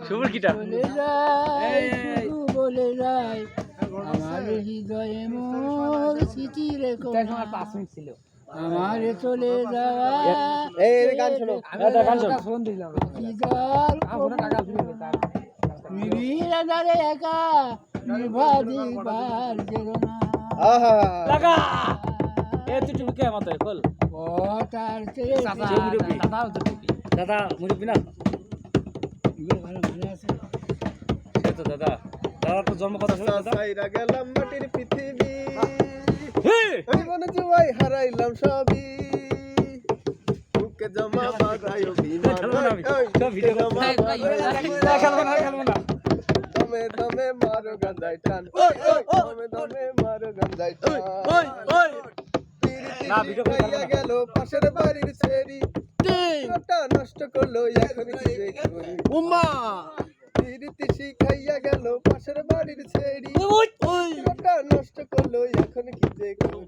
শুভর কিটা বলে যায় আমার হৃদয়ে মোর স্মৃতি রেখো ছিল আমার চলে যাওয়া গান শোনো নিবিড়ারে একা নিভাদিবার যেন না লাগা এ তুই তুমি কে মত খোল ও তার চেয়ে দাদা মুরব্বি না ভালো মনে আছে সে তো দাদা দাদা তো জন্ম কথা শুনে দাদা সাইরা গেলাম মাটির পৃথিবী হে ওই মনে জুয়াই হারাইলাম সবই বুকে জমা বাঁধাই অভিমান খেলবো না আমি সব ভিডিও জমা খেলবো না দমে দমে মারো গান্দাই টান দমে দমে মারো গান্দাই টান না, ভিডিও করে খাইয়া গেল পাশের বাড়ির ছেড়ি ওটা নষ্ট করলো এখন কি যে করি উম্মা প্রীতি শিখাইয়া গেল পাশের বাড়ির ছেড়ি ওটা নষ্ট করলো এখন কি যে করি